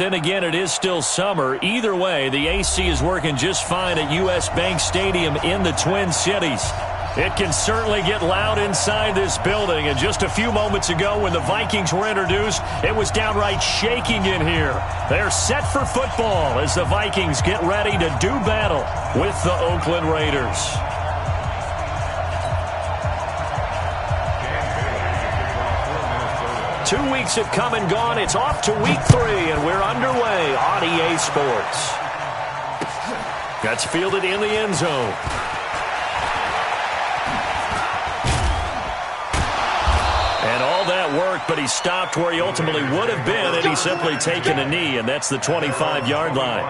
Then again, it is still summer. Either way, the AC is working just fine at U.S. Bank Stadium in the Twin Cities. It can certainly get loud inside this building. And just a few moments ago when the Vikings were introduced, it was downright shaking in here. They're set for football as the Vikings get ready to do battle with the Oakland Raiders. Two weeks have come and gone. It's off to week 3, and we're underway on EA Sports. That's fielded in the end zone. And all that work, but he stopped where he ultimately would have been, and he's simply taken a knee, and that's the 25-yard line.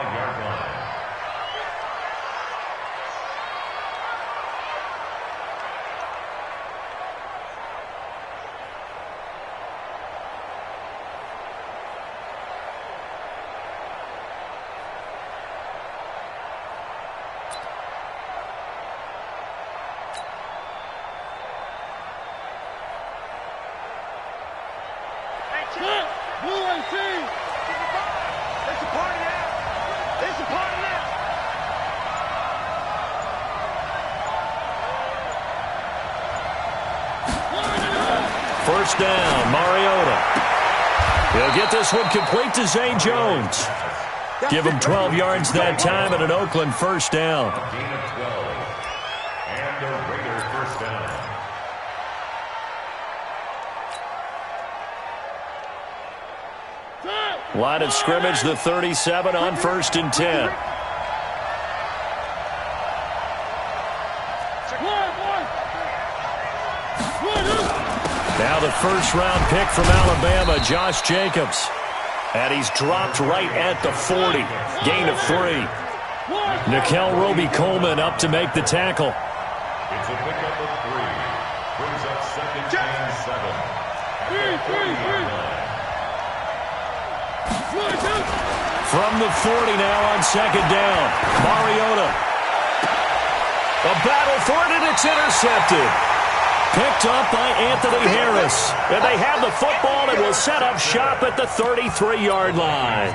First down, Mariota. He'll get this one complete to Zay Jones. Give him 12 yards that time and an Oakland first down. Gain of 12. And the Raiders first down. Line of scrimmage, the 37 on 1st and 10. Now the first-round pick from Alabama, Josh Jacobs. And he's dropped right at the 40. Gain of 3. Nickel Roby-Coleman up to make the tackle. It's a pickup of 3. Brings up 2nd and 7. From the 40 now on 2nd down. Mariota. A battle for it, and it's intercepted. Picked up by Anthony Harris. And they have the football and will set up shop at the 33-yard line.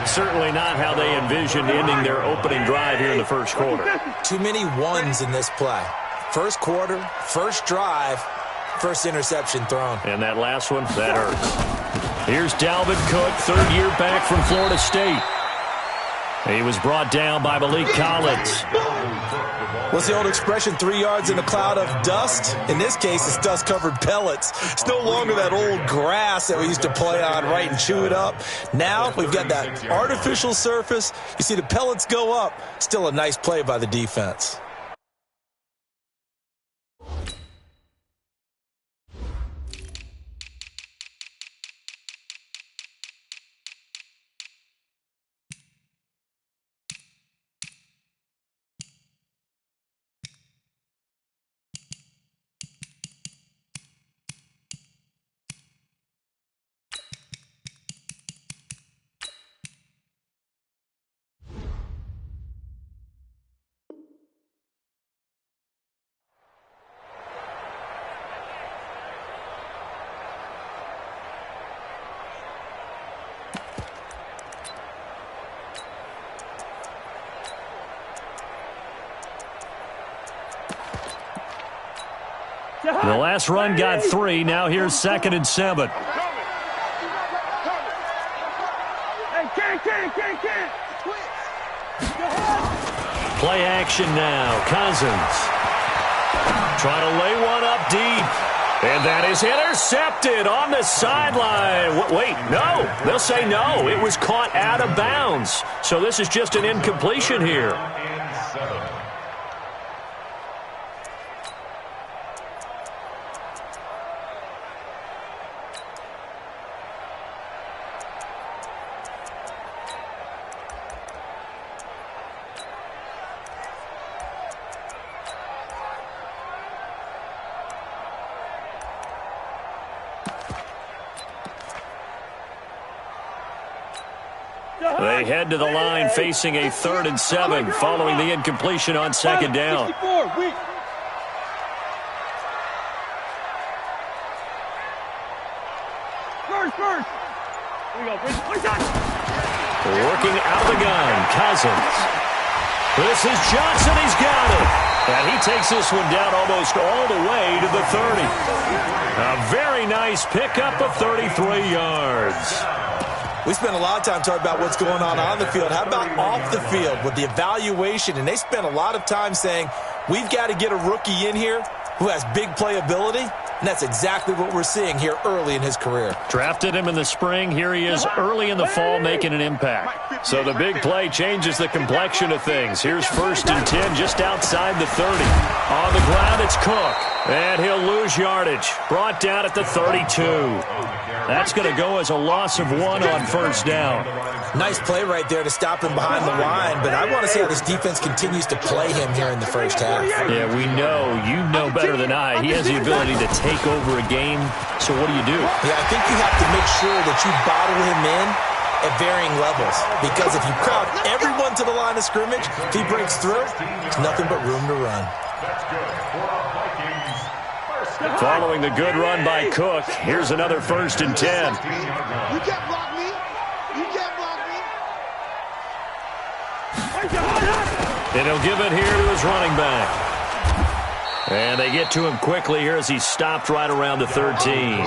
Certainly not how they envisioned ending their opening drive here in the first quarter. Too many ones in this play. First quarter, first drive, first interception thrown. And that last one, that hurts. Here's Dalvin Cook, third year back from Florida State. He was brought down by Malik Collins. What's the old expression, 3 yards in a cloud of dust? In this case, it's dust-covered pellets. It's no longer that old grass that we used to play on, right, and chew it up. Now we've got that artificial surface. You see the pellets go up. Still a nice play by the defense. The last run got 3. Now here's 2nd and 7. Play action now. Cousins. Trying to lay one up deep. And that is intercepted on the sideline. Wait, no. They'll say no. It was caught out of bounds. So this is just an incompletion here. They head to the line facing a 3rd and 7 following the incompletion on 2nd down. Working out of the gun, Cousins. This is Johnson. He's got it. And he takes this one down almost all the way to the 30. A very nice pickup of 33 yards. We spent a lot of time talking about what's going on the field. How about off the field with the evaluation? And they spent a lot of time saying, we've got to get a rookie in here who has big playability. And that's exactly what we're seeing here early in his career. Drafted him in the spring. Here he is early in the fall making an impact. So the big play changes the complexion of things. Here's 1st and 10 just outside the 30. On the ground, it's Cook. And he'll lose yardage. Brought down at the 32. That's going to go as a loss of 1 on 1st down. Nice play right there to stop him behind the line, but I want to see how this defense continues to play him here in the first half. Yeah, we know. You know better than I. He has the ability to take over a game, so what do you do? Yeah, I think you have to make sure that you bottle him in at varying levels, because if you crowd everyone to the line of scrimmage, if he breaks through, there's nothing but room to run. That's good for our Vikings. Following the good run by Cook, here's another 1st and 10. You can't block me. You can't block me. And he'll give it here to his running back. And they get to him quickly here as he's stopped right around the 13.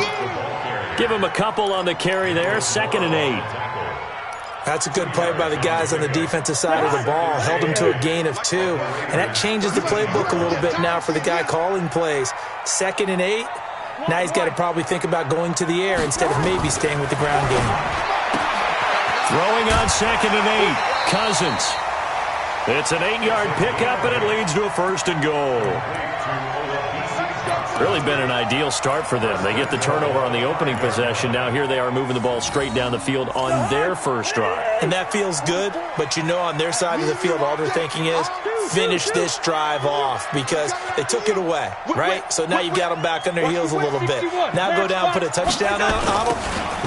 Give him a couple on the carry there, 2nd and 8. That's a good play by the guys on the defensive side of the ball. Held him to a gain of 2. And that changes the playbook a little bit now for the guy calling plays. 2nd and 8. Now he's got to probably think about going to the air instead of maybe staying with the ground game. Throwing on 2nd and 8. Cousins. It's an 8-yard pickup, and it leads to a 1st and goal. Really been an ideal start for them. They get the turnover on the opening possession. Now here they are moving the ball straight down the field on their first drive. And that feels good, but you know on their side of the field all they're thinking is finish this drive off because they took it away, right? So now you've got them back on their heels a little bit. Now go down, put a touchdown on them.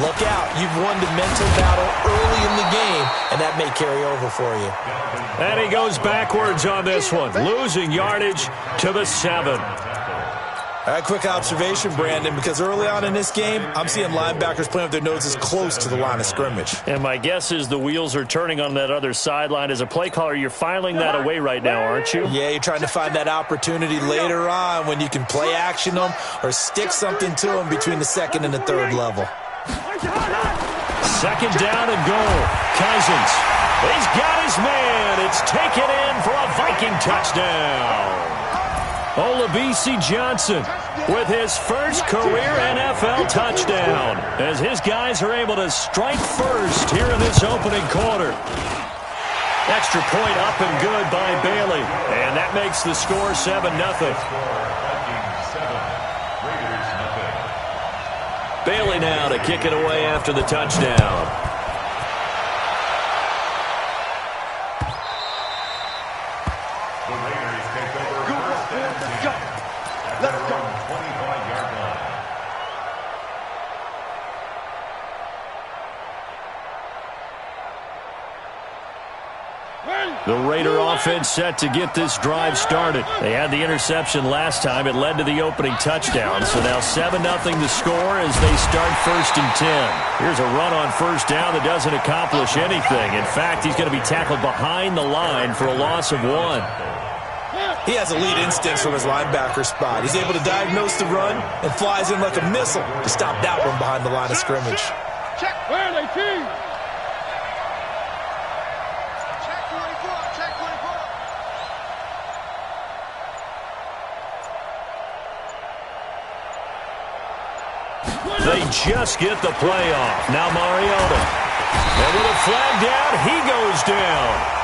Look out. You've won the mental battle early in the game, and that may carry over for you. And he goes backwards on this one, losing yardage to the 7. All right, quick observation, Brandon, because early on in this game, I'm seeing linebackers playing with their noses close to the line of scrimmage. And my guess is the wheels are turning on that other sideline. As a play caller, you're filing that away right now, aren't you? Yeah, you're trying to find that opportunity later on when you can play action them or stick something to them between the 2nd and the 3rd level. 2nd down and goal. Cousins. He's got his man. It's taken in for a Viking touchdown. Olabisi Johnson with his first career NFL touchdown as his guys are able to strike first here in this opening quarter. Extra point up and good by Bailey, and that makes the score 7-0. Bailey now to kick it away after the touchdown. The Raider offense set to get this drive started. They had the interception last time. It led to the opening touchdown. So now 7-0 the score as they start 1st and 10. Here's a run on 1st down that doesn't accomplish anything. In fact, he's going to be tackled behind the line for a loss of 1. He has elite instincts from his linebacker spot. He's able to diagnose the run and flies in like a missile to stop that one behind the line of scrimmage. Check. Where are they, team? They just get the play off. Now Mariota. And with a flag down, he goes down.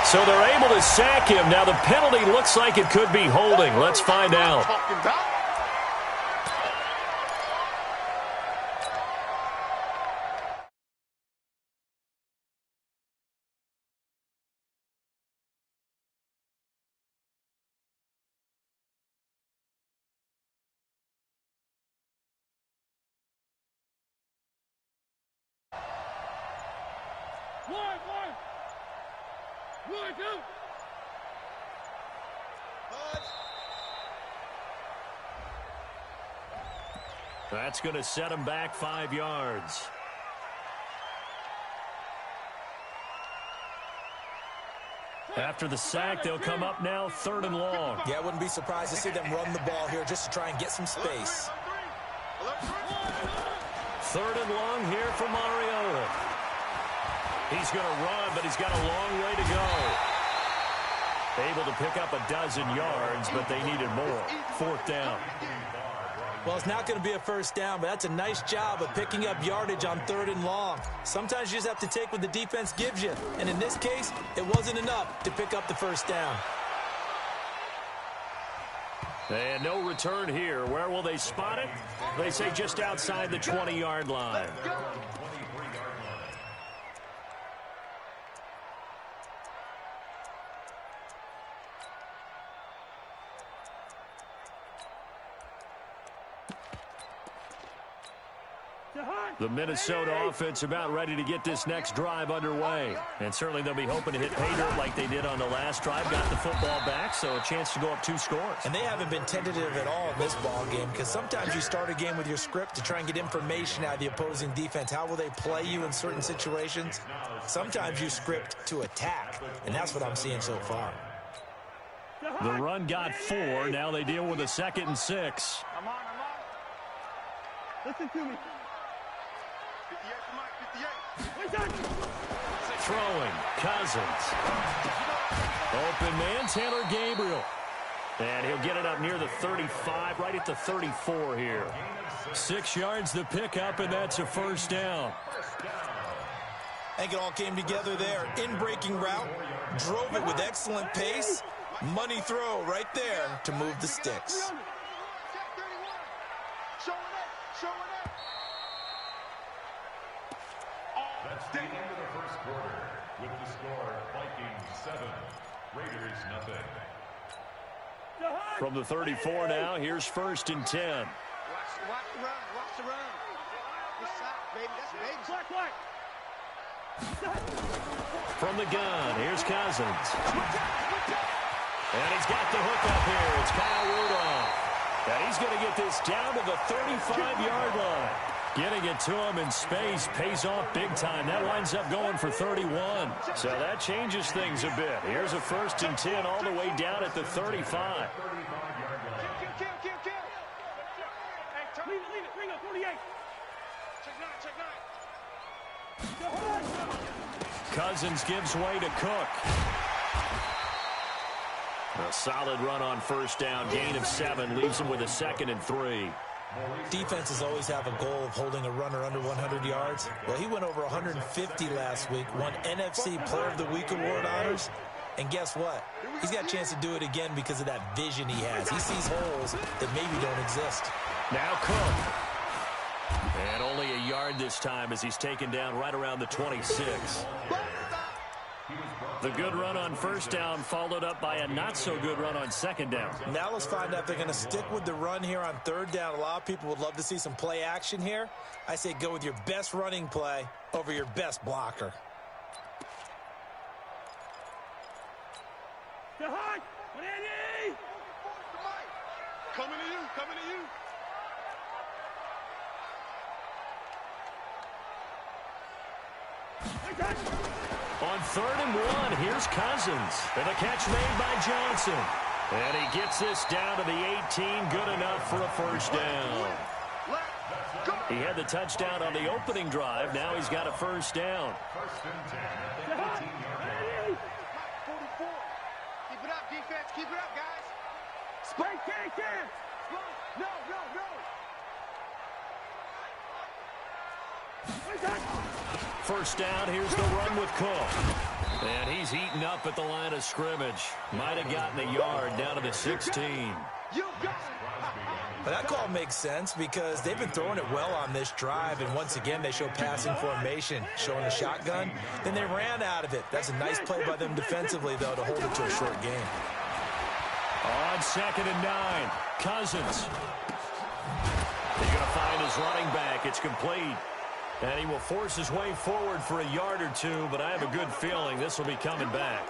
So they're able to sack him. Now the penalty looks like it could be holding. Let's find out. That's going to set him back 5 yards. After the sack, they'll come up now 3rd and long. Yeah, I wouldn't be surprised to see them run the ball here just to try and get some space. 3rd and long here for Mariota. He's going to run, but he's got a long way to go. Able to pick up a dozen yards, but they needed more. 4th down. Well, it's not going to be a first down, but that's a nice job of picking up yardage on 3rd and long. Sometimes you just have to take what the defense gives you. And in this case, it wasn't enough to pick up the first down. And no return here. Where will they spot it? They say just outside the 20-yard line. The Minnesota offense about ready to get this next drive underway. And certainly they'll be hoping to hit pay dirt like they did on the last drive. Got the football back, so a chance to go up 2 scores. And they haven't been tentative at all in this ball game because sometimes you start a game with your script to try and get information out of the opposing defense. How will they play you in certain situations? Sometimes you script to attack, and that's what I'm seeing so far. The run got 4. Now they deal with a 2nd and 6. I'm on. Listen to me. 58. Throwing, Cousins. Open man, Taylor Gabriel. And he'll get it up near the 35, right at the 34 here. 6 yards the pickup, and that's a first down. I think it all came together there. In-breaking route, drove it with excellent pace. Money throw right there to move the sticks. That's the end of the first quarter. With the score, Vikings 7, Raiders nothing. From the 34 now, here's 1st and 10. Watch the run. Watch the run. Good shot, baby. That's baby. From the gun, here's Cousins. And he's got the hook up here. It's Kyle Rudolph. And he's going to get this down to the 35-yard line. Getting it to him in space pays off big time. That winds up going for 31. So that changes things a bit. Here's a 1st and 10 all the way down at the 35. Kill. Hey, leave it. Bring up 48. Check 9. Cousins gives way to Cook. A solid run on 1st down. Gain of 7 leaves him with a 2nd and 3. Defenses always have a goal of holding a runner under 100 yards. Well, he went over 150 last week, won NFC Player of the Week award honors. And guess what? He's got a chance to do it again because of that vision he has. He sees holes that maybe don't exist. Now Cook. And only a yard this time as he's taken down right around the 26. The good run on 1st down followed up by a not-so-good run on 2nd down. Now let's find out if they're going to stick with the run here on 3rd down. A lot of people would love to see some play action here. I say go with your best running play over your best blocker. Coming to you. On 3rd and 1, here's Cousins. And a catch made by Johnson. And he gets this down to the 18, good enough for a 1st down. He had the touchdown on the opening drive. Now he's got a 1st down. 1st and 10 at the 18-yard line. 44. Keep it up, defense. Keep it up, guys. Spike, can. No. First down, here's the run with Cook. And he's heating up at the line of scrimmage. Might have gotten a yard down to the 16. But that call makes sense because they've been throwing it well on this drive, and once again they show passing formation, showing the shotgun. Then they ran out of it. That's a nice play by them defensively, though, to hold it to a short game. On 2nd and 9, Cousins. He's going to find his running back. It's complete. And he will force his way forward for a yard or 2, but I have a good feeling this will be coming back.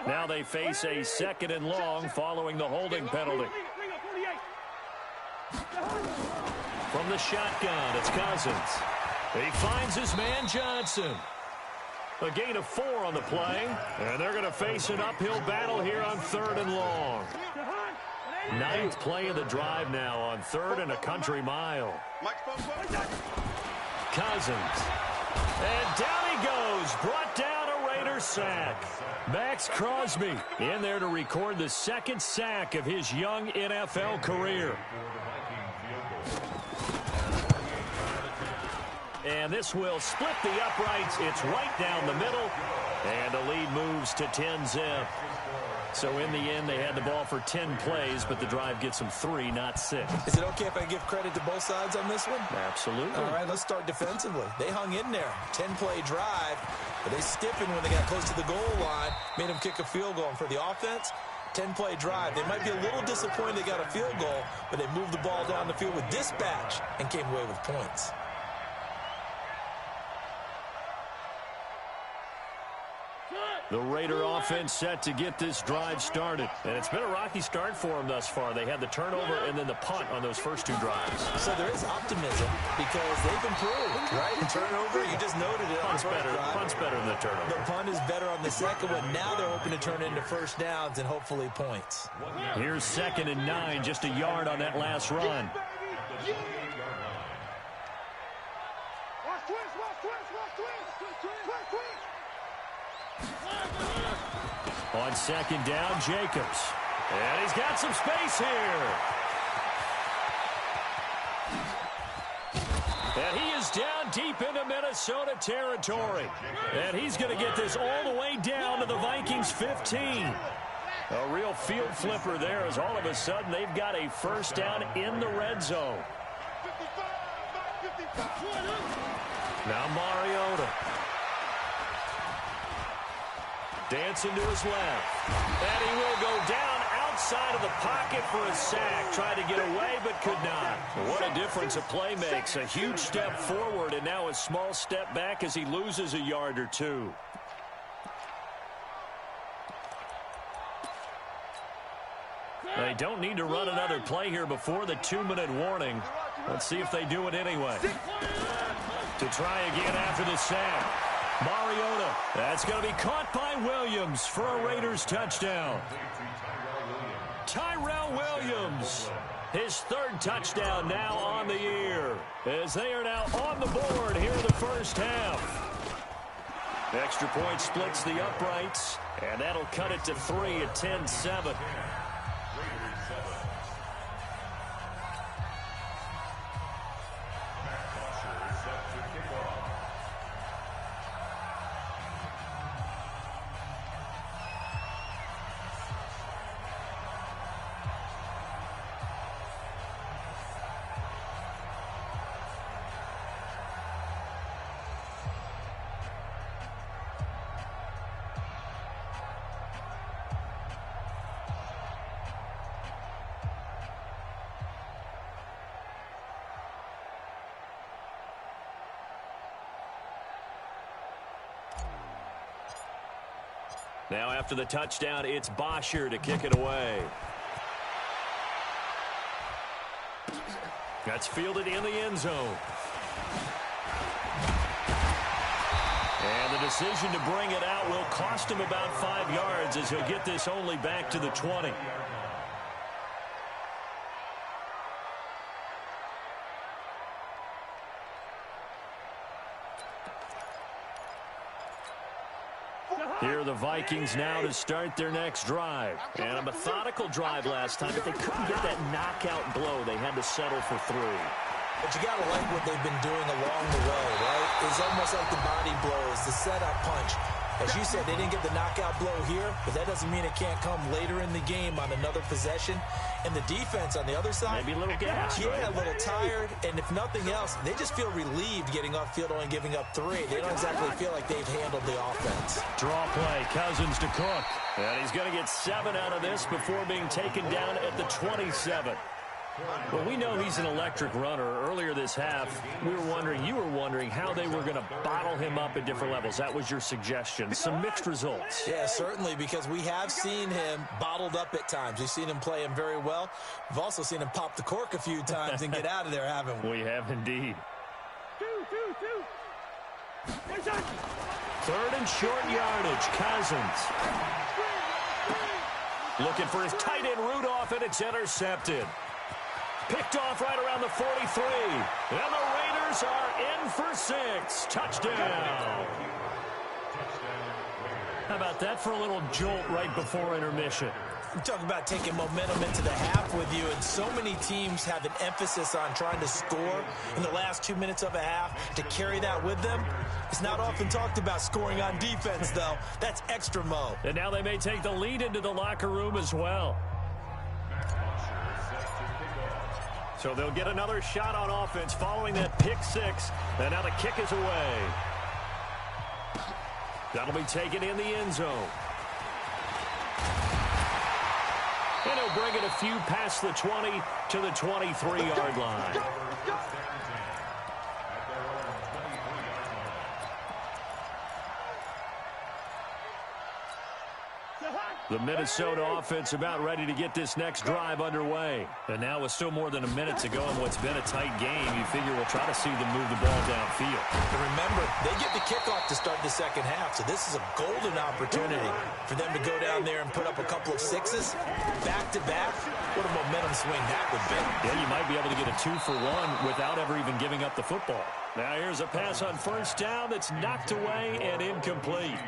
Now they face a 2nd and long following the holding penalty. From the shotgun, it's Cousins. He finds his man Johnson. A gain of 4 on the play, and they're going to face an uphill battle here on 3rd and long. 9th play of the drive now on 3rd and a country mile. Cousins. And down he goes. Brought down a Raider sack. Max Crosby in there to record the 2nd sack of his young NFL career. And this will split the uprights. It's right down the middle. And the lead moves to 10-zip. So in the end, they had the ball for 10 plays, but the drive gets them 3, not 6. Is it okay if I give credit to both sides on this one? Absolutely. All right, let's start defensively. They hung in there. 10-play drive, but they stiffened when they got close to the goal line, made them kick a field goal. And for the offense, 10-play drive. They might be a little disappointed they got a field goal, but they moved the ball down the field with dispatch and came away with points. The Raider offense set to get this drive started. And it's been a rocky start for them thus far. They had the turnover and then the punt on those first 2 drives. So there is optimism because they've improved, right? The turnover, you just noted it. Punt's better than the turnover. The punt is better on the second one. Now they're hoping to turn into first downs and hopefully points. Here's 2nd and 9, just a yard on that last run. On 2nd down, Jacobs. And he's got some space here. And he is down deep into Minnesota territory. And he's going to get this all the way down to the Vikings 15. A real field flipper there as all of a sudden they've got a first down in the red zone. Now Mariota. Dancing to his left. And he will go down outside of the pocket for a sack. Tried to get away, but could not. What a difference a play makes. A huge step forward, and now a small step back as he loses a yard or 2. They don't need to run another play here before the 2-minute warning. Let's see if they do it anyway. To try again after the sack. Mariota. That's going to be caught by Williams for a Raiders touchdown. Tyrell Williams. His 3rd touchdown now on the year. As they are now on the board here in the first half. Extra point splits the uprights. And that'll cut it to 3 at 10-7. Now after the touchdown, it's Bosher to kick it away. That's fielded in the end zone. And the decision to bring it out will cost him about 5 yards as he'll get this only back to the 20. Here are the Vikings now to start their next drive. And a methodical drive last time, but they couldn't get that knockout blow. They had to settle for 3. But you got to like what they've been doing along the way, right? It's almost like the body blows, the setup punch. As you said, they didn't get the knockout blow here, but that doesn't mean it can't come later in the game on another possession. And the defense on the other side, maybe a little gassed, yeah, a little tired. And if nothing else, they just feel relieved getting off field only giving up 3. They don't exactly feel like they've handled the offense. Draw play, Cousins to Cook. And he's going to get 7 out of this before being taken down at the 27. Well, we know he's an electric runner. Earlier this half, you were wondering how they were going to bottle him up at different levels. That was your suggestion. Some mixed results. Yeah, certainly, because we have seen him bottled up at times. We've seen him play him very well. We've also seen him pop the cork a few times and get out of there, haven't we? We have indeed. Third and short yardage. Cousins. Looking for his tight end Rudolph, and it's intercepted. Picked off right around the 43. And the Raiders are in for 6. Touchdown. How about that for a little jolt right before intermission? You talk about taking momentum into the half with you, and so many teams have an emphasis on trying to score in the last 2 minutes of a half to carry that with them. It's not often talked about scoring on defense, though. That's extra mo. And now they may take the lead into the locker room as well. So they'll get another shot on offense following that pick 6. And now the kick is away. That'll be taken in the end zone. And he'll bring it a few past the 20 to the 23-yard line. The Minnesota offense about ready to get this next drive underway. And now with still more than a minute to go in what's been a tight game, you figure we'll try to see them move the ball downfield. And remember, they get the kickoff to start the second half, so this is a golden opportunity for them to go down there and put up a couple of 6s back-to-back. What a momentum swing that would be. Yeah, you might be able to get a 2-for-1 without ever even giving up the football. Now here's a pass on first down that's knocked away and incomplete.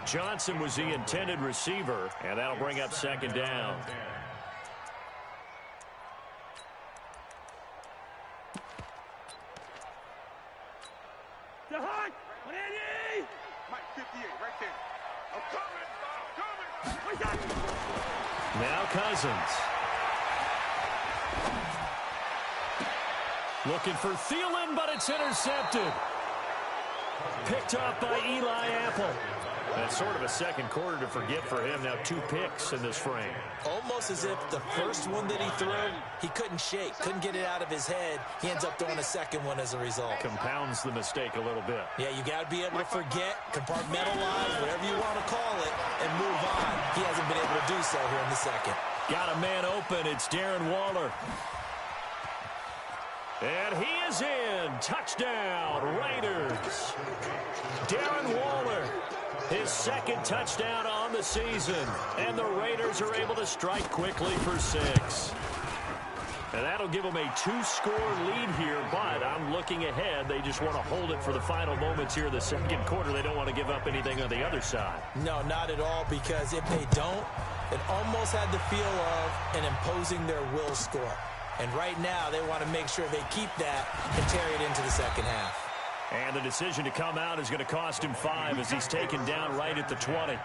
Johnson was the intended receiver, and that'll bring up second down. Mike 58, right there. I'm coming. Now Cousins. Looking for Thielen, but it's intercepted. Picked off by Eli Apple. That's sort of a second quarter to forget for him. Now 2 picks in this frame. Almost as if the first one that he threw, he couldn't shake, couldn't get it out of his head. He ends up throwing a second one as a result. Compounds the mistake a little bit. Yeah, you got to be able to forget, compartmentalize, whatever you want to call it, and move on. He hasn't been able to do so here in the second. Got a man open. It's Darren Waller. And he is in. Touchdown, Raiders. Darren Waller, his second touchdown on the season. And the Raiders are able to strike quickly for 6. And that'll give them a 2-score lead here, but I'm looking ahead. They just want to hold it for the final moments here of the second quarter. They don't want to give up anything on the other side. No, not at all, because if they don't, it almost had the feel of an imposing their will score. And right now, they want to make sure they keep that and carry it into the second half. And the decision to come out is going to cost him 5 as he's taken down right at the 20.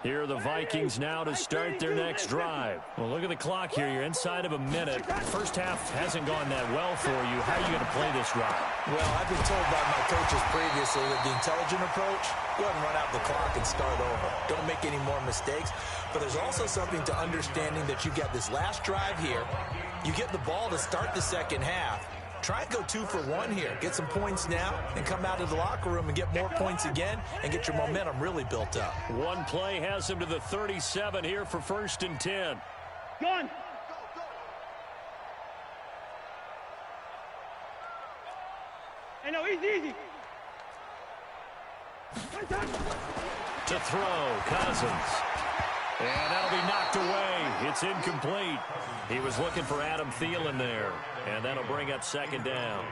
Here are the Vikings now to start their next drive. Well, look at the clock here. You're inside of a minute. First half hasn't gone that well for you. How are you going to play this drive? Well, I've been told by my coaches previously that the intelligent approach, go ahead and run out the clock and start over. Don't make any more mistakes. But there's also something to understanding that you got this last drive here. You get the ball to start the second half. Try and go 2-for-1 here. Get some points now and come out of the locker room and get more points again and get your momentum really built up. One play has him to the 37 here for 1st and 10. Gone. Hey, no, easy. To throw, Cousins. And that'll be knocked away. It's incomplete. He was looking for Adam Thielen there. And that'll bring up second down.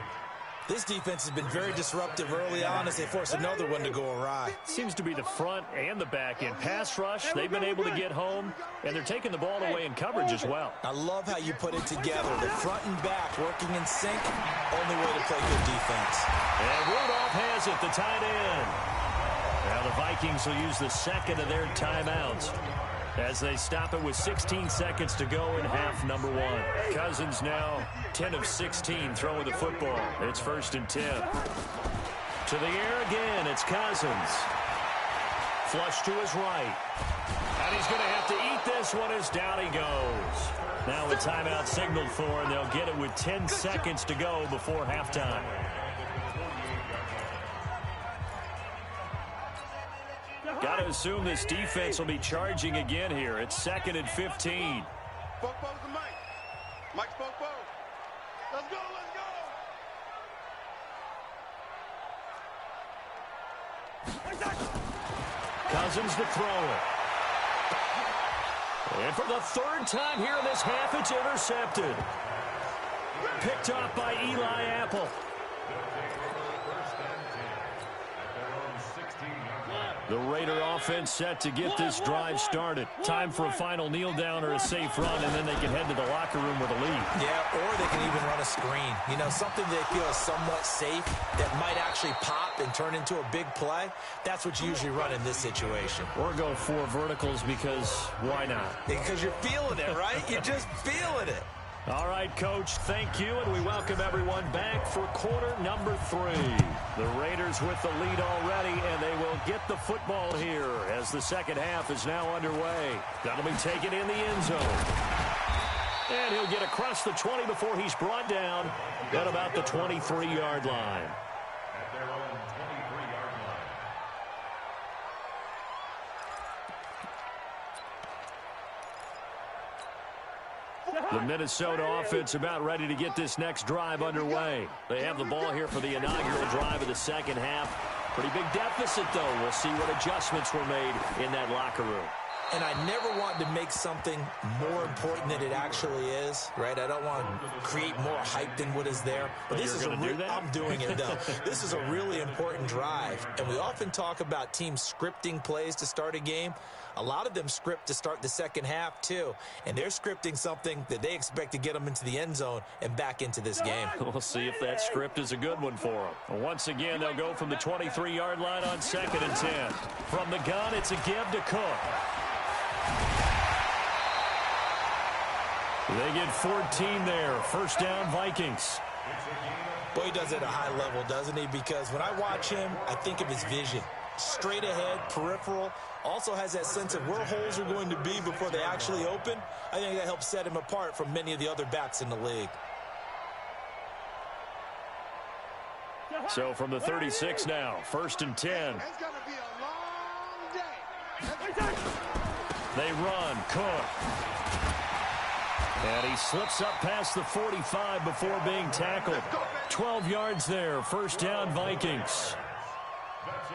This defense has been very disruptive early on as they force another one to go awry. Seems to be the front and the back end. Pass rush, they've been able to get home, and they're taking the ball away in coverage as well. I love how you put it together. The front and back working in sync. Only way to play good defense. And Rudolph has it, the tight end. Now the Vikings will use the second of their timeouts. As they stop it with 16 seconds to go in half number one. Cousins now 10 of 16 throwing the football. It's 1st and 10. To the air again. It's Cousins. Flush to his right. And he's going to have to eat this one as down he goes. Now a timeout signaled for, and they'll get it with 10 seconds to go before halftime. Got to assume this defense will be charging again here. It's 2nd and 15. Both to Mike. Mike's both. Let's go, let's go. Cousins to throw it. And for the 3rd time here in this half, it's intercepted. Picked off by Eli Apple. The Raider offense set to get this drive started. Time for a final kneel down or a safe run, and then they can head to the locker room with a lead. Yeah, or they can even run a screen. You know, something they feel is somewhat safe that might actually pop and turn into a big play. That's what you usually run in this situation. Or go 4 verticals because why not? Because you're feeling it, right? You're just feeling it. All right, Coach, thank you, and we welcome everyone back for quarter number 3. The Raiders with the lead already, and they will get the football here as the second half is now underway. That'll be taken in the end zone. And he'll get across the 20 before he's brought down at about the 23-yard line. At their own 23-yard line. The Minnesota offense about ready to get this next drive underway. They have the ball here for the inaugural drive of the second half. Pretty big deficit, though. We'll see what adjustments were made in that locker room. And I never want to make something more important than it actually is, right? I don't want to create more hype than what is there. But this is I'm doing it, though. This is a really important drive. And we often talk about teams scripting plays to start a game. A lot of them script to start the second half, too. And they're scripting something that they expect to get them into the end zone and back into this game. We'll see if that script is a good one for them. Once again, they'll go from the 23-yard line on 2nd and 10. From the gun, it's a give to Cook. They get 14 there. 1st down, Vikings. Boy, he does it at a high level, doesn't he? Because when I watch him, I think of his vision. Straight ahead, peripheral. Also has that sense of where holes are going to be before they actually open. I think that helps set him apart from many of the other backs in the league. So from the 36 now, 1st and 10. It's going to be a long day. They run. Cook. And he slips up past the 45 before being tackled. 12 yards there. 1st down, Vikings.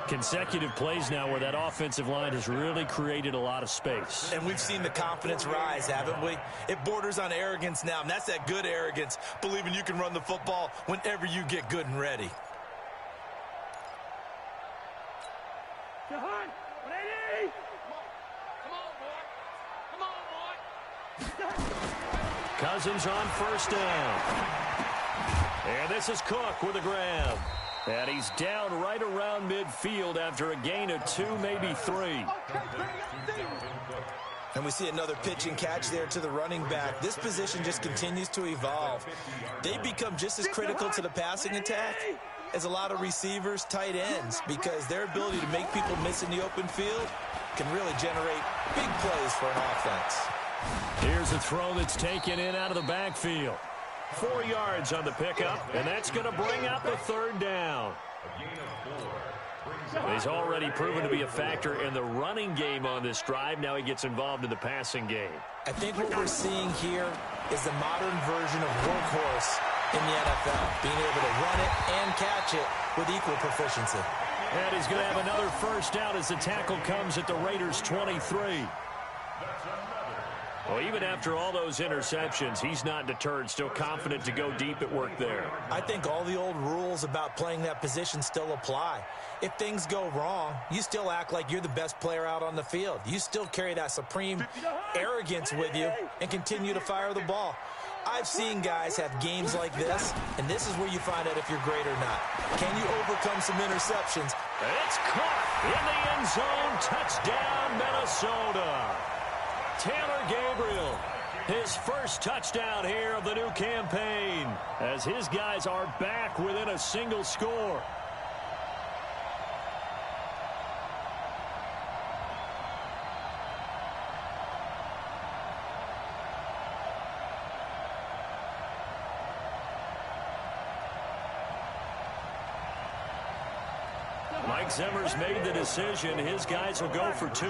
Consecutive plays now where that offensive line has really created a lot of space. And we've seen the confidence rise, haven't we? It borders on arrogance now, and that's that good arrogance, believing you can run the football whenever you get good and ready. Cousins on 1st down. And this is Cook with a grab. And he's down right around midfield after a gain of 2, maybe 3. And we see another pitch and catch there to the running back. This position just continues to evolve. They become just as critical to the passing attack as a lot of receivers, tight ends, because their ability to make people miss in the open field can really generate big plays for an offense. Here's a throw that's taken in out of the backfield. 4 yards on the pickup, and that's going to bring up the 3rd down. He's already proven to be a factor in the running game on this drive. Now he gets involved in the passing game. I think what we're seeing here is the modern version of workhorse in the NFL, being able to run it and catch it with equal proficiency. And he's going to have another 1st down as the tackle comes at the Raiders' 23. Well, even after all those interceptions, he's not deterred, still confident to go deep at work there. I think all the old rules about playing that position still apply. If things go wrong, you still act like you're the best player out on the field. You still carry that supreme arrogance with you and continue to fire the ball. I've seen guys have games like this, and this is where you find out if you're great or not. Can you overcome some interceptions? It's caught in the end zone. Touchdown, Minnesota. Taylor Gabriel, his first touchdown here of the new campaign, as his guys are back within a single score. Mike Zimmer's made the decision. His guys will go for 2.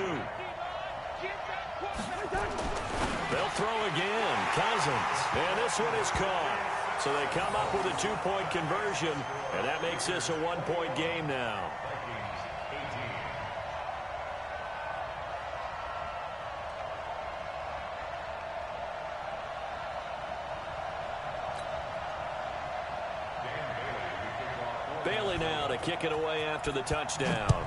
They'll throw again. Cousins. And this one is caught. So they come up with a 2-point conversion, and that makes this a 1-point game now. Bailey now to kick it away after the touchdown.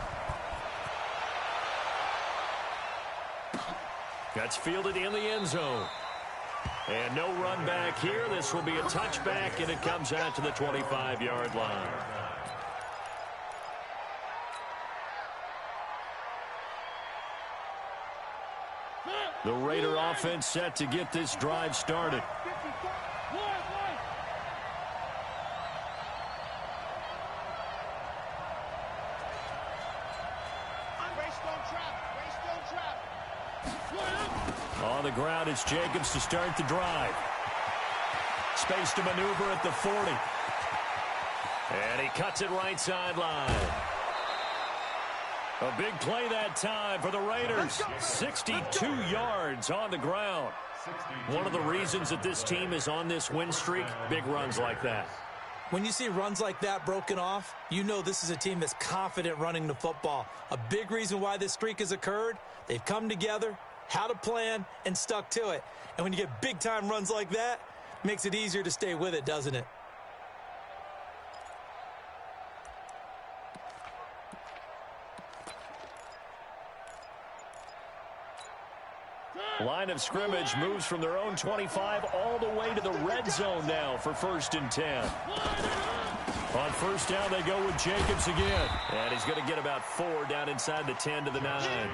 That's fielded in the end zone. And no run back here. This will be a touchback, and it comes out to the 25-yard line. The Raider offense set to get this drive started. On the ground, it's Jacobs to start the drive. Space to maneuver at the 40. And he cuts it right sideline. A big play that time for the Raiders. 62 yards on the ground. One of the reasons that this team is on this win streak, big runs like that. When you see runs like that broken off, you know this is a team that's confident running the football. A big reason why this streak has occurred, they've come together, had a plan, and stuck to it. And when you get big-time runs like that, it makes it easier to stay with it, doesn't it? Line of scrimmage moves from their own 25 all the way to the red zone now for 1st and 10. On first down, they go with Jacobs again. And he's going to get about 4 down inside the 10 to the 9.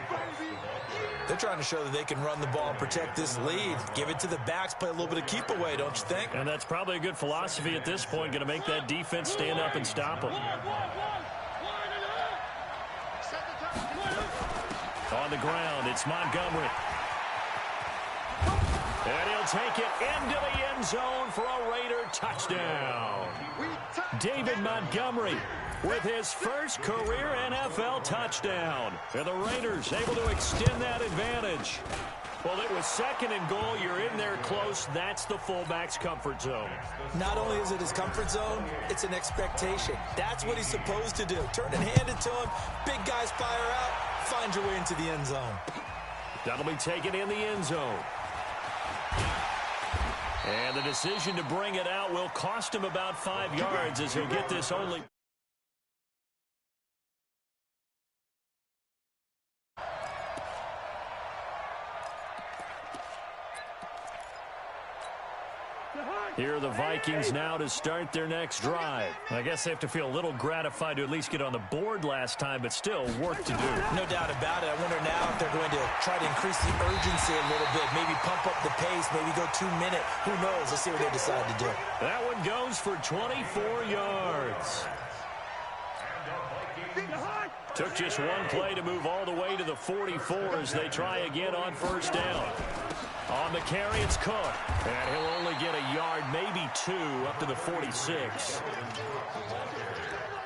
They're trying to show that they can run the ball and protect this lead. Give it to the backs, play a little bit of keep away, don't you think? And that's probably a good philosophy at this point, going to make that defense stand up and stop them. On the ground, it's Montgomery. And he'll take it into the end zone for a Raider touchdown. David Montgomery with his first career NFL touchdown. And the Raiders able to extend that advantage. Well, it was 2nd and goal. You're in there close. That's the fullback's comfort zone. Not only is it his comfort zone, it's an expectation. That's what he's supposed to do. Turn and hand it to him. Big guys fire out. Find your way into the end zone. That'll be taken in the end zone. And the decision to bring it out will cost him about 5 yards as he'll get this only. Here are the Vikings now to start their next drive. I guess they have to feel a little gratified to at least get on the board last time, but still work to do. No doubt about it. I wonder now if they're going to try to increase the urgency a little bit, maybe pump up the pace, maybe go 2-minute. Who knows? Let's see what they decide to do. That one goes for 24 yards. Took just one play to move all the way to the 44 as they try again on first down. On the carry, it's Cook. And he'll only get a yard, maybe 2, up to the 46.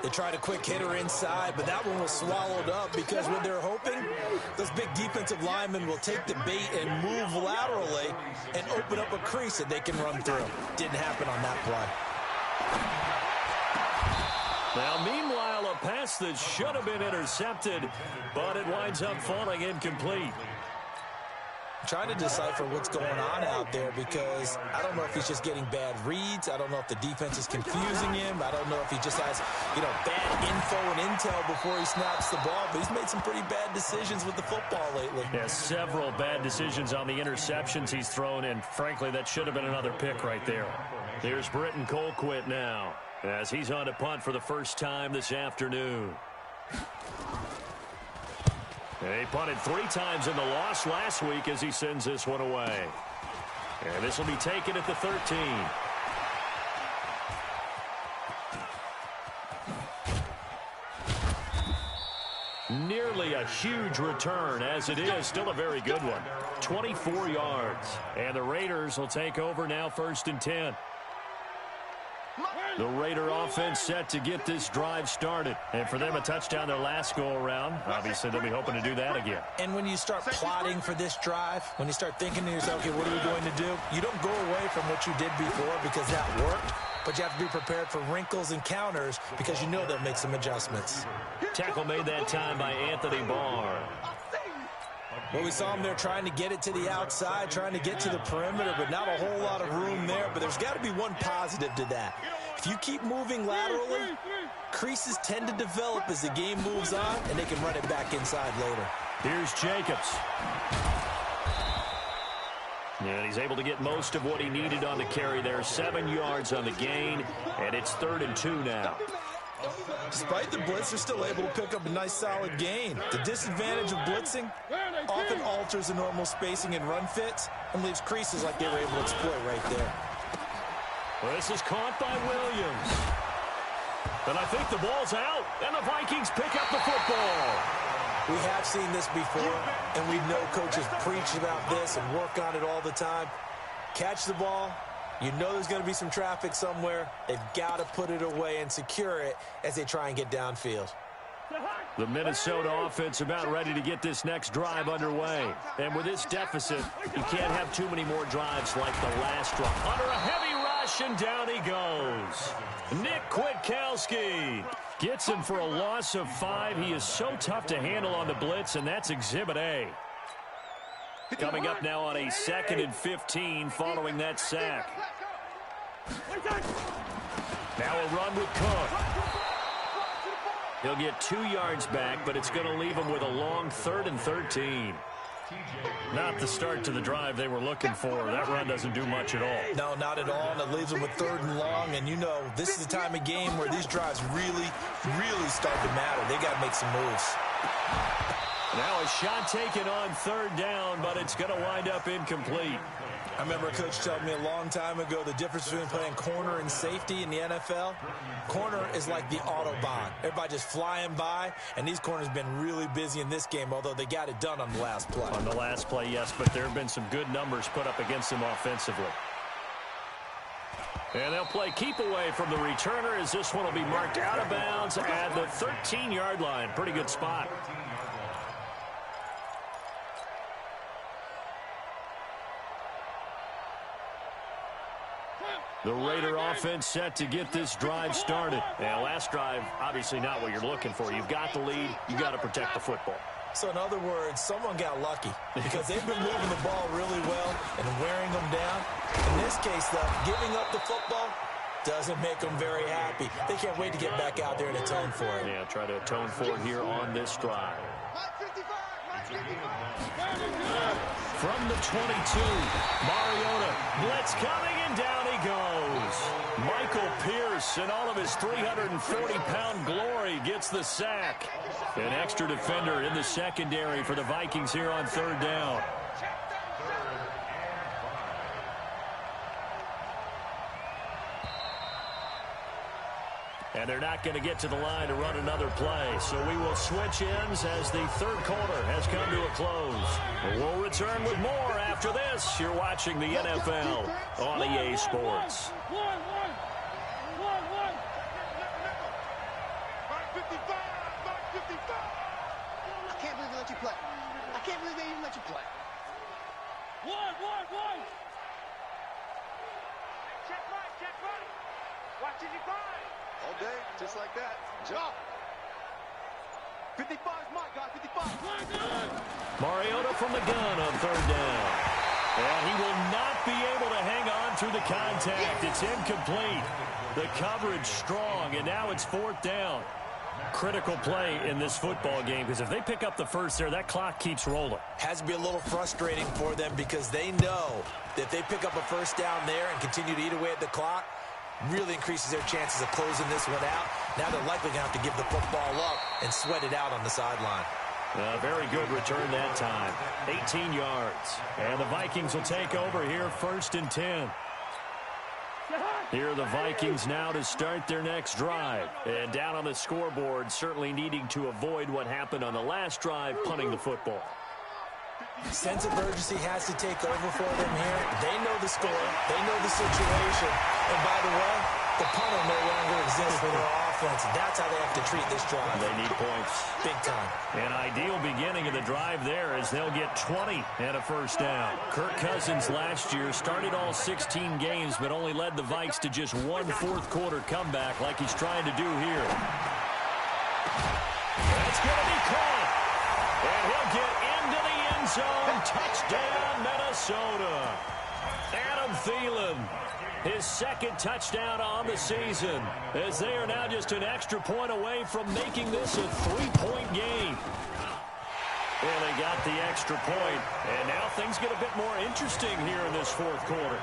They tried a quick hitter inside, but that one was swallowed up because when they're hoping, those big defensive linemen will take the bait and move laterally and open up a crease that they can run through. Didn't happen on that play. Now, meanwhile, a pass that should have been intercepted, but it winds up falling incomplete. Trying to decipher what's going on out there because I don't know if he's just getting bad reads. I don't know if the defense is confusing him. I don't know if he just has, bad info and intel before he snaps the ball. But he's made some pretty bad decisions with the football lately. Yeah, several bad decisions on the interceptions he's thrown, and frankly, that should have been another pick right there. Here's Britton Colquitt now as he's on to punt for the first time this afternoon. He punted 3 times in the loss last week as he sends this one away. And this will be taken at the 13. Nearly a huge return, as it is still a very good one. 24 yards. And the Raiders will take over now, 1st and 10. The Raider offense set to get this drive started. And for them, a touchdown their last go-around. Obviously, they'll be hoping to do that again. And when you start plotting for this drive, when you start thinking to yourself, okay, what are we going to do? You don't go away from what you did before because that worked. But you have to be prepared for wrinkles and counters because you know they'll make some adjustments. Tackle made that time by Anthony Barr. Well, we saw him there trying to get it to the outside, trying to get to the perimeter, but not a whole lot of room there. But there's got to be one positive to that. If you keep moving laterally, creases tend to develop as the game moves on, and they can run it back inside later. Here's Jacobs. And he's able to get most of what he needed on the carry there. 7 yards on the gain, and it's 3rd and 2 now. Despite the blitz, they're still able to pick up a nice, solid gain. The disadvantage of blitzing often alters the normal spacing and run fits and leaves creases like they were able to exploit right there. Well, this is caught by Williams. And I think the ball's out, and the Vikings pick up the football. We have seen this before, and we know coaches preach about this and work on it all the time. Catch the ball. You know there's going to be some traffic somewhere. They've got to put it away and secure it as they try and get downfield. The Minnesota offense about ready to get this next drive underway. And with this deficit, you can't have too many more drives like the last drive. Under a heavy rush, and down he goes. Nick Kwiatkowski gets him for a loss of 5. He is so tough to handle on the blitz, and that's Exhibit A. Coming up now on a 2nd and 15 following that sack. Now a run with Cook. He'll get 2 yards back, but it's going to leave him with a long 3rd and 13. Not the start to the drive they were looking for. That run doesn't do much at all. No, not at all, and it leaves them with 3rd and long. And you know, this is the time of game where these drives really start to matter. They got to make some moves. Now a shot taken on 3rd down, but it's going to wind up incomplete. I remember a coach telling me a long time ago the difference between playing corner and safety in the NFL. Corner is like the Autobahn. Everybody just flying by, and these corners have been really busy in this game, although they got it done on the last play. On the last play, yes, but there have been some good numbers put up against them offensively. And they'll play keep away from the returner as this one will be marked out of bounds at the 13-yard line. Pretty good spot. The Raider offense set to get this drive started. And last drive, obviously not what you're looking for. You've got the lead. You've got to protect the football. So in other words, someone got lucky because they've been moving the ball really well and wearing them down. In this case, though, giving up the football doesn't make them very happy. They can't wait to get back out there and atone for it. Yeah, try to atone for it here on this drive. From the 22, Mariota, blitz coming, and down he goes. Michael Pierce, in all of his 340-pound glory, gets the sack. An extra defender in the secondary for the Vikings here on 3rd down. And they're not going to get to the line to run another play. So we will switch ends as the 3rd quarter has come to a close. We'll return with more after this. You're watching the NFL on EA Sports. I can't believe they let you play. I can't believe they even let you play. Check right. Watch as you grind. All day, just like that. Jump. 55 is my guy, 55. Mariota from the gun on 3rd down. And he will not be able to hang on through the contact. It's incomplete. The coverage strong, and now it's 4th down. Critical play in this football game because if they pick up the first there, that clock keeps rolling. Has to be a little frustrating for them because they know that if they pick up a first down there and continue to eat away at the clock, really increases their chances of closing this one out. Now they're likely going to have to give the football up and sweat it out on the sideline. A very good return that time. 18 yards. And the Vikings will take over here, 1st and 10. Here are the Vikings now to start their next drive. And down on the scoreboard, certainly needing to avoid what happened on the last drive, punting the football. Sense of urgency has to take over for them here. They know the score. They know the situation. And by the way, the punter no longer exists for their offense. That's how they have to treat this drive. They need points. Big time. An ideal beginning of the drive there as they'll get 20 and a first down. Kirk Cousins last year started all 16 games but only led the Vikes to just one fourth-quarter comeback like he's trying to do here. That's going to be caught. And he'll get into the end zone. Touchdown, Minnesota. Adam Thielen, his second touchdown on the season, as they are now just an extra point away from making this a 3-point game. Well, they got the extra point, and now things get a bit more interesting here in this fourth quarter.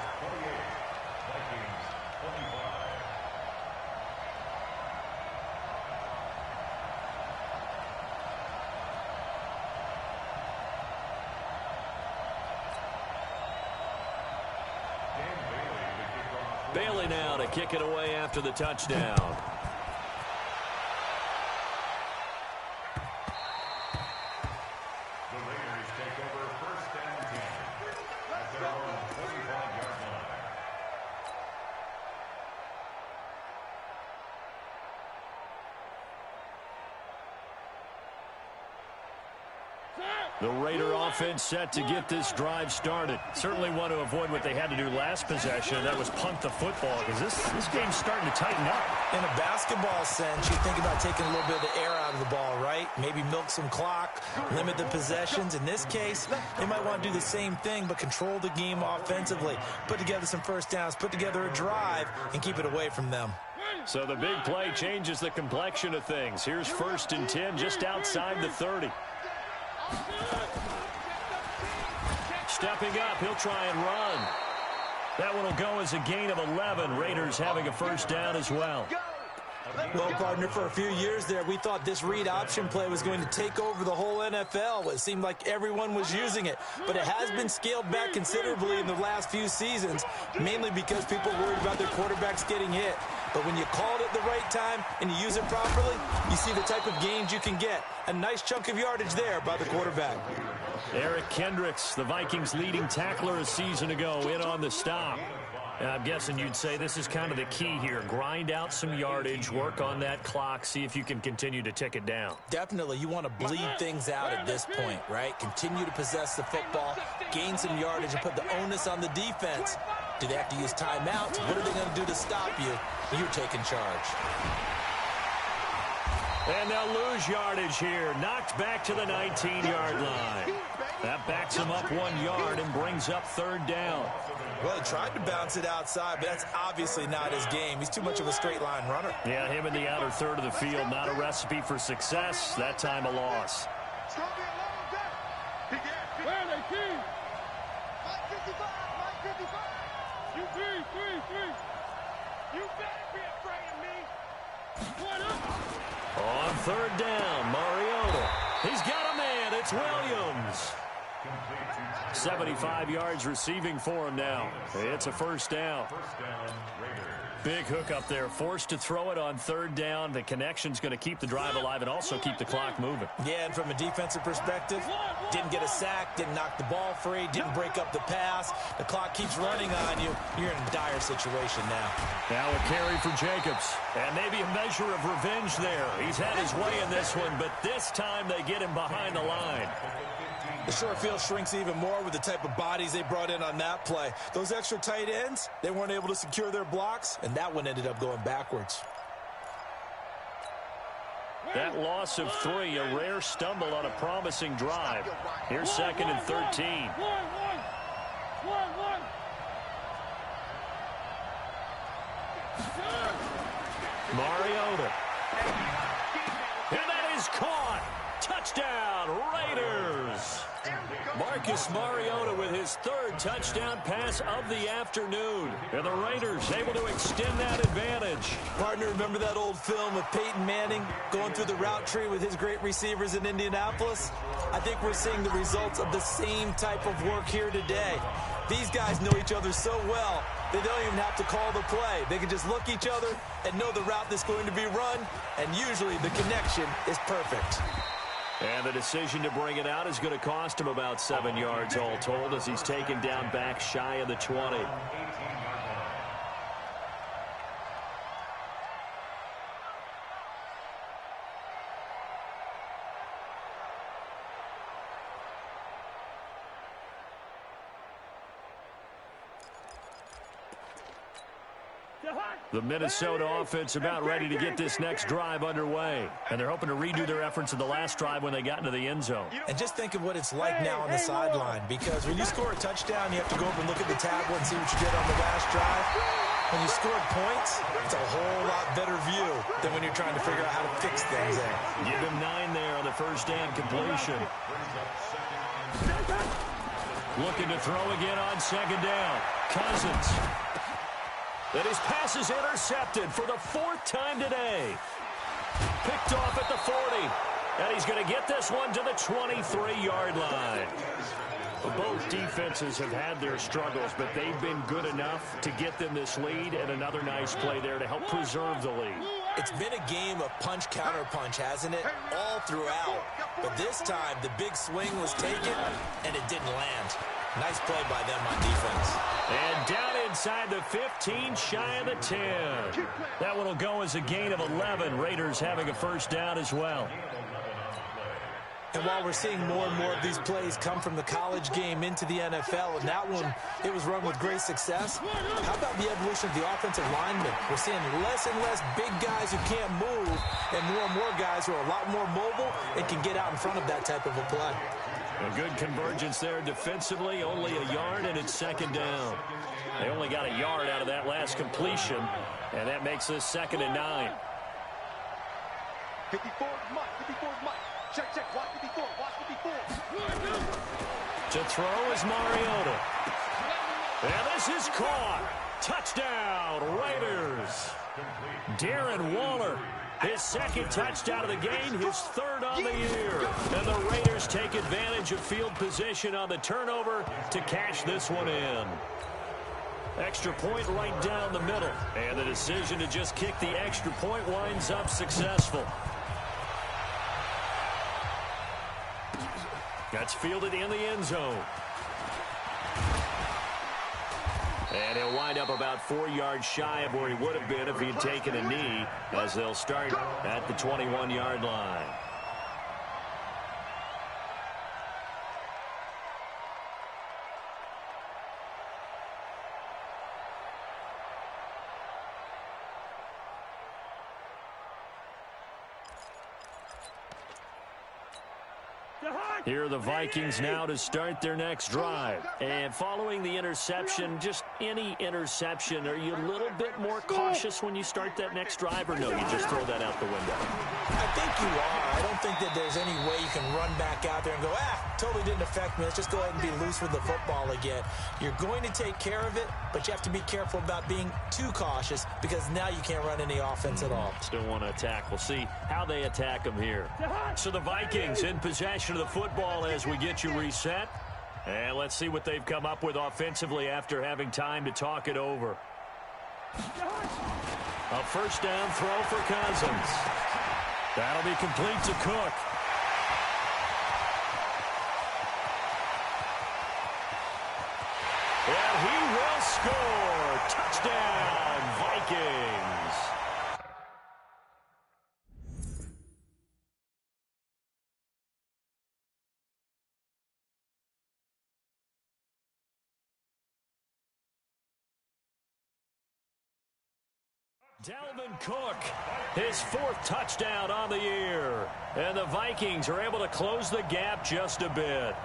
Bailey now to kick it away after the touchdown. The Raiders take over 1st and 10 at their own 45-yard line. The Raider offense set to get this drive started. Certainly want to avoid what they had to do last possession, and that was punt the football, because this game's starting to tighten up. In a basketball sense, you think about taking a little bit of the air out of the ball, right? Maybe milk some clock, limit the possessions. In this case, they might want to do the same thing, but control the game offensively. Put together some first downs, put together a drive, and keep it away from them. So the big play changes the complexion of things. Here's 1st and 10 just outside the 30. Stepping up, he'll try and run. That one will go as a gain of 11. Raiders having a first down as well. Well, partner, for a few years there, we thought this read option play was going to take over the whole NFL. It seemed like everyone was using it, but it has been scaled back considerably in the last few seasons, mainly because people worried about their quarterbacks getting hit. But when you call it at the right time and you use it properly, you see the type of gains you can get. A nice chunk of yardage there by the quarterback. Eric Kendricks, the Vikings' leading tackler a season ago, in on the stop. And I'm guessing you'd say this is kind of the key here. Grind out some yardage, work on that clock, see if you can continue to tick it down. Definitely. You want to bleed things out at this point, right? Continue to possess the football, gain some yardage, and put the onus on the defense. Do they have to use timeouts? What are they going to do to stop you? You're taking charge. And they'll lose yardage here. Knocked back to the 19-yard line. That backs him up 1 yard and brings up 3rd down. Well, he tried to bounce it outside, but that's obviously not his game. He's too much of a straight-line runner. Yeah, him in the outer third of the field. Not a recipe for success. That time a loss. It's going to be a long day. Where are they, team? Mike 55, Mike 55. You three. You better be afraid of me. What up? On 3rd down, Mariota. He's got a man. It's Williams. 75 yards receiving for him now. It's a first down. Big hook up there. Forced to throw it on 3rd down. The connection's going to keep the drive alive and also keep the clock moving. Yeah, and from a defensive perspective, didn't get a sack, didn't knock the ball free, didn't break up the pass. The clock keeps running on you. You're in a dire situation now. Now a carry for Jacobs. And maybe a measure of revenge there. He's had his way in this one, but this time they get him behind the line. The short field shrinks even more with the type of bodies they brought in on that play. Those extra tight ends, they weren't able to secure their blocks, and that one ended up going backwards. That loss of 3, a rare stumble on a promising drive. Here's 2nd and 13. Mariota. And that is caught. Touchdown, Raiders. Marcus Mariota with his third touchdown pass of the afternoon. And the Raiders able to extend that advantage. Partner, remember that old film of Peyton Manning going through the route tree with his great receivers in Indianapolis? I think we're seeing the results of the same type of work here today. These guys know each other so well, they don't even have to call the play. They can just look each other and know the route that's going to be run, and usually the connection is perfect. And the decision to bring it out is going to cost him about 7 yards all told as he's taken down back shy of the 20. The Minnesota offense about ready to get this next drive underway. And they're hoping to redo their efforts in the last drive when they got into the end zone. And just think of what it's like now on the sideline, because when you score a touchdown, you have to go over and look at the tablet and see what you did on the last drive. When you scored points, it's a whole lot better view than when you're trying to figure out how to fix things there. Give him 9 there on the first down completion. Looking to throw again on second down. Cousins. And his pass is intercepted for the 4th time today. Picked off at the 40. And he's going to get this one to the 23-yard line. Both defenses have had their struggles, but they've been good enough to get them this lead, and another nice play there to help preserve the lead. It's been a game of punch-counter-punch, hasn't it? All throughout. But this time, the big swing was taken, and it didn't land. Nice play by them on defense. And down inside the 15, shy of the 10. That one will go as a gain of 11. Raiders having a first down as well. And while we're seeing more and more of these plays come from the college game into the NFL, and that one, it was run with great success, how about the evolution of the offensive linemen? We're seeing less and less big guys who can't move, and more guys who are a lot more mobile and can get out in front of that type of a play. A good convergence there defensively, only a yard, and it's second down. They only got a yard out of that last completion, and that makes this 2nd and 9. 54 is Mike. 54 is Mike. Check. Watch 54. Watch 54. To throw is Mariota. And this is caught. Touchdown, Raiders. Darren Waller, his 2nd touchdown of the game, his 3rd on the year. And the Raiders take advantage of field position on the turnover to cash this one in. Extra point right down the middle. And the decision to just kick the extra point winds up successful. That's fielded in the end zone. And he'll wind up about 4 yards shy of where he would have been if he had taken a knee, as they'll start at the 21-yard line. Here are the Vikings now to start their next drive. And following the interception, just any interception, are you a little bit more cautious when you start that next drive, or no, you just throw that out the window? I think you are. I don't think that there's any way you can run back out there and go, totally didn't affect me. Let's just go ahead and be loose with the football again. You're going to take care of it, but you have to be careful about being too cautious, because now you can't run any offense at all. Still want to attack. We'll see how they attack them here. So the Vikings in possession of the football as we get you reset. And let's see what they've come up with offensively after having time to talk it over. A first down throw for Cousins. That'll be complete to Cook. And he will score. Touchdown, Vikings. Dalvin Cook, his 4th touchdown on the year. And the Vikings are able to close the gap just a bit.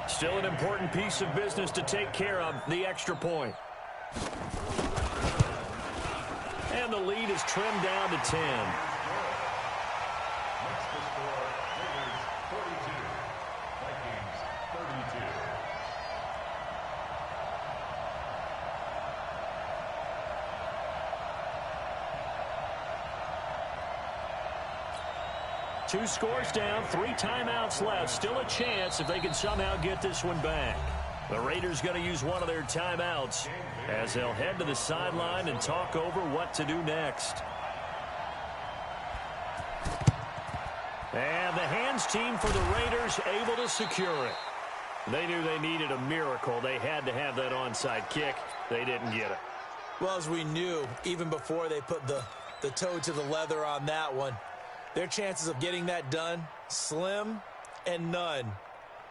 Still an important piece of business to take care of, the extra point. And the lead is trimmed down to 10. 2 scores down, 3 timeouts left. Still a chance if they can somehow get this one back. The Raiders going to use one of their timeouts as they'll head to the sideline and talk over what to do next. And the hands team for the Raiders able to secure it. They knew they needed a miracle. They had to have that onside kick. They didn't get it. Well, as we knew, even before they put the toe to the leather on that one, their chances of getting that done, slim and none.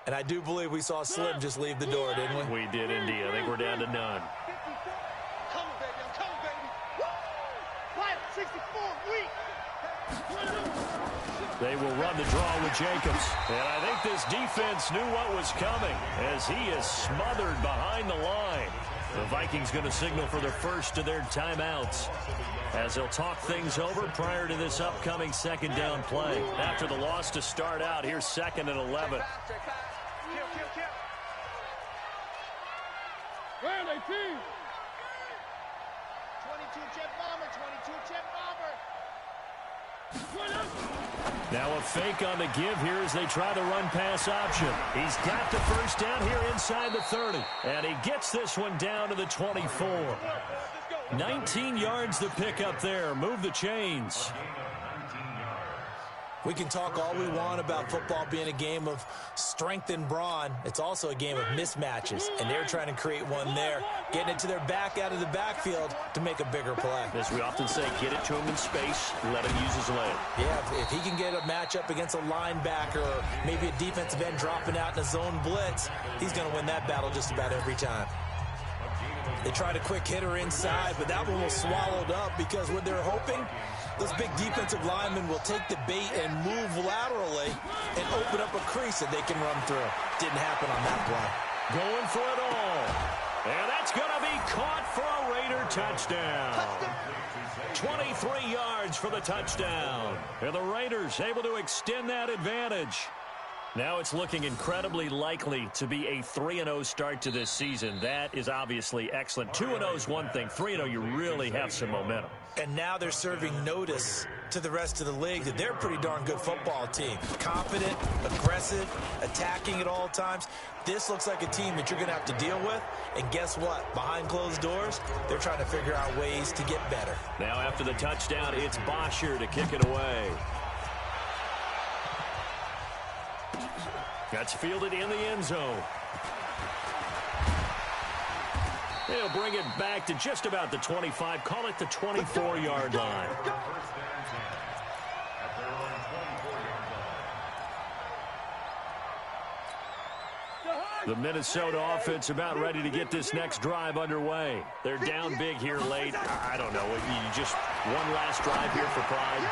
And I do believe we saw Slim just leave the door, didn't we? We did indeed. I think we're down to none. Come on, baby. I'm coming, baby. Woo! Right, 64, weak. They will run the draw with Jacobs. And I think this defense knew what was coming as he is smothered behind the line. The Vikings going to signal for the first of their timeouts as they'll talk things over prior to this upcoming second down play. After the loss to start out, here's 2nd and 11. Where are they, team? 22 jet bomber, 22 jet bomber. Now a fake on the give here as they try the run-pass option. He's got the first down here inside the 30. And he gets this one down to the 24. 19 yards to pick up there. Move the chains. We can talk all we want about football being a game of strength and brawn. It's also a game of mismatches, and they're trying to create one there, getting it to their back out of the backfield to make a bigger play. As we often say, get it to him in space, let him use his leg. Yeah, if he can get a matchup against a linebacker or maybe a defensive end dropping out in a zone blitz, he's going to win that battle just about every time. They tried a quick hitter inside, but that one was swallowed up because what they're hoping, those big defensive linemen will take the bait and move laterally and open up a crease that they can run through. Didn't happen on that play. Going for it all. And that's going to be caught for a Raider touchdown. 23 yards for the touchdown. And the Raiders able to extend that advantage. Now it's looking incredibly likely to be a 3-0 start to this season. That is obviously excellent. 2-0 is one thing. 3-0, you really have some momentum. And now they're serving notice to the rest of the league that they're a pretty darn good football team. Confident, aggressive, attacking at all times. This looks like a team that you're going to have to deal with. And guess what? Behind closed doors, they're trying to figure out ways to get better. Now after the touchdown, it's Bosher to kick it away. That's fielded in the end zone. They'll bring it back to just about the 25. Call it the 24-yard line. The Minnesota offense about ready to get this next drive underway. They're down big here late. I don't know. You just one last drive here for pride.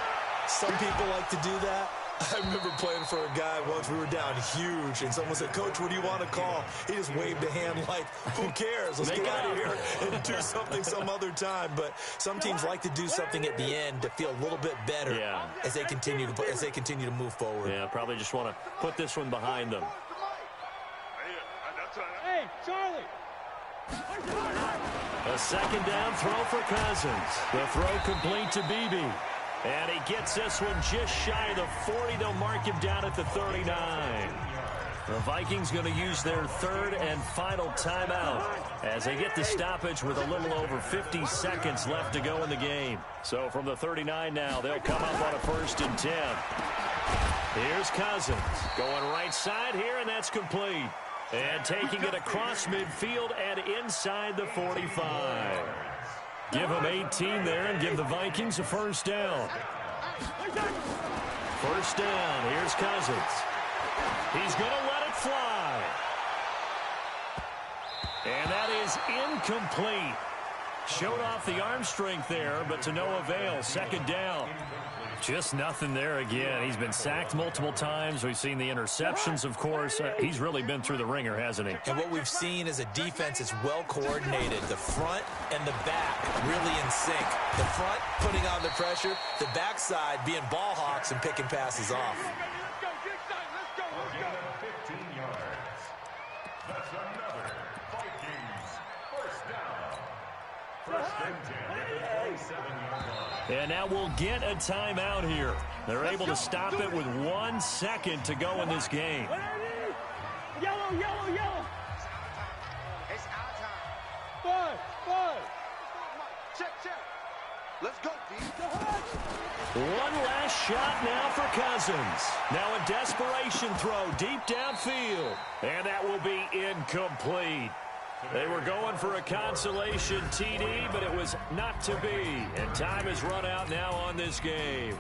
Some people like to do that. I remember playing for a guy once. We were down huge, and someone said, "Coach, what do you want to call?" He just waved a hand like, "Who cares? Let's get out of here and do something some other time." But some teams like to do something at the end to feel a little bit better as they continue to move forward. Yeah, probably just want to put this one behind them. Hey, Charlie. A second down throw for Cousins. The throw complete to Beebe. And he gets this one just shy of the 40. They'll mark him down at the 39. The Vikings going to use their third and final timeout as they get the stoppage with a little over 50 seconds left to go in the game. So from the 39 now, they'll come up on a 1st and 10. Here's Cousins going right side here, and that's complete. And taking it across midfield and inside the 45. Give them 18 there and give the Vikings a 1st down. 1st down. Here's Cousins. He's going to let it fly. And that is incomplete. Showed off the arm strength there, but to no avail. 2nd down. Just nothing there again. He's been sacked multiple times. We've seen the interceptions, of course. He's really been through the ringer, hasn't he? And what we've seen is a defense that's well coordinated. The front and the back really in sync. The front putting on the pressure, the backside being ball hawks and picking passes off. Let's go, get inside. Let's go, let's go. 15 yards. That's another Vikings 1st down. 1st and 10. 27-yard line. And now we'll get a timeout here. They're able to stop it with 1 second to go in this game. Yellow, yellow, yellow. It's our time. Five. Check. Let's go, D. One last shot now for Cousins. Now a desperation throw deep downfield. And that will be incomplete. They were going for a consolation TD, but it was not to be. And time has run out now on this game.